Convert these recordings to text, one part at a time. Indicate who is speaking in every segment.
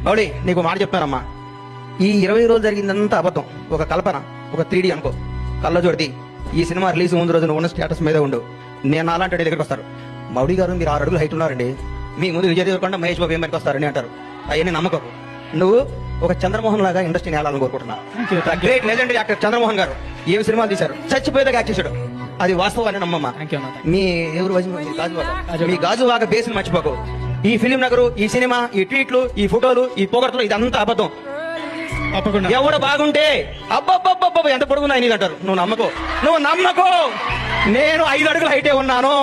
Speaker 1: మౌళి నీకు మాట చెప్తానమ్మా, ఈ 20 రోజులు జరిగిందంతా అబద్ధం, ఒక కల్పన, ఒక 3D అనుకో. కళ్ళ జోడితి ఈ సినిమా రిలీజ్ ముందు రోజు నువ్వు ఉన్న స్టేటస్ మీదే ఉండు. నేను అలాంటి దగ్గరికి వస్తారు, మౌడి గారు మీరు 6 అడుగులు హైట్ ఉన్నారండి, మీ ముందు విజయ్ దేవరకొండ మహేష్ బాబు ఏం పనికి వస్తారని అంటారు. అవన్నీ నమ్మకం. నువ్వు ఒక చంద్రమోహన్ లాగా ఇండస్ట్రీని వెళ్ళాలని కోరుకుంటున్నా. గ్రేట్ లెజెండరీ యాక్టర్ చంద్రమోహన్ గారు ఏమి సినిమాలు తీశారు, చచ్చిపోయేదాకా యాక్ట్ చేశాడు, అది వాస్తవాన్ని నమ్మమ్మ. మీ ఎవరు మీ గాజువాక బేసిని మర్చిపోకు. ఈ ఫిలిం నగరు, ఈ సినిమా, ఈ ట్వీట్లు, ఈ ఫోటోలు, ఈ పొగడ్తలు ఇదంతా అబద్ధం. ఎవడు బాగుంటే అబ్బబ్బబ్బబ్బ ఎంత పొడుగున్నా నీది అంటారు, నువ్వు నమ్మకో. నేను 5 అడుగుల హైటే ఉన్నాను,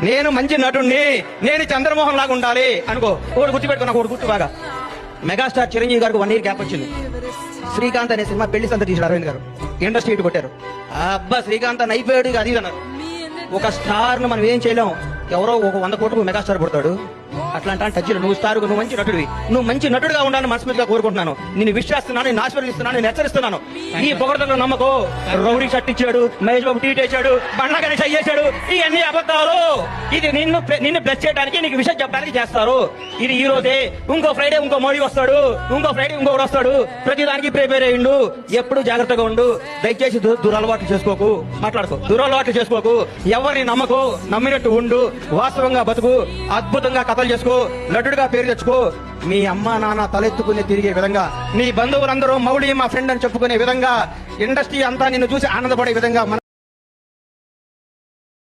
Speaker 1: నేను మంచి నటుణ్ణి, నేను చంద్రమోహన్ లాగా ఉండాలి అనుకో. ఒకటి గుర్తుపెట్టుకో, నాకు ఒకటి గుర్తు బాగా. మెగాస్టార్ చిరంజీవి గారికి 1 ఇయర్ గ్యాప్ వచ్చింది. శ్రీకాంత్ అనే సినిమా పెళ్లి సంత తీసాడు అరవింద్ గారు, ఇండస్ట్రీ ఇటు కొట్టారు. అబ్బా శ్రీకాంత్ అని అయిపోయాడు, అది అన్నారు. ఒక స్టార్ ను మనం ఏం చేయలేం, ఎవరో ఒక 100 కోట్లకు మెగాస్టార్ పడతాడు. అట్లాంటి టచ్లు నువ్వు స్టార్, నువ్వు మంచి నటుడివి, నువ్వు మంచి నటుడుగా ఉండాలని మనస్ఫూర్తిగా కోరుకుంటున్నాను. నేను విశ్వాస్తున్నాను, నేను ఆశీర్వదిస్తున్నాను, నేను హెచ్చరిస్తున్నాను. ఈ పొగడతలో నమ్మకో. రౌడీ షర్ట్ ఇచ్చాడు, మహేష్ బాబు ట్వీట్ వేశాడు, బండ్ల గణేష్ అయ్యేశాడు, ఇవన్నీ అబద్ధాలు. ఇది నిన్ను ప్లస్ చేయడానికి, నీకు విషయం చెప్పడానికి చేస్తారు. ఇది ఈ రోజే, ఇంకో ఫ్రైడే ఇంకో మోడీ వస్తాడు, ఇంకో ఫ్రైడే ఇంకొకటి వస్తాడు. ప్రతిదానికి ప్రిపేర్ అయ్యిండు. ఎప్పుడు జాగ్రత్తగా ఉండు. దయచేసి దురలవాట్లు చేసుకోకు, మాట్లాడుకో, దురలవాట్లు చేసుకోకు. ఎవరిని నమ్మకు, నమ్మినట్టు ఉండు, వాస్తవంగా బతుకు, అద్భుతంగా కథలు చేసుకో, నటుడిగా పేరు తెచ్చుకో. మీ అమ్మా నాన్న తలెత్తుకుని తిరిగే విధంగా, నీ బంధువులందరూ మౌళి మా ఫ్రెండ్ అని చెప్పుకునే విధంగా, ఇండస్ట్రీ అంతా నిన్ను చూసి ఆనందపడే విధంగా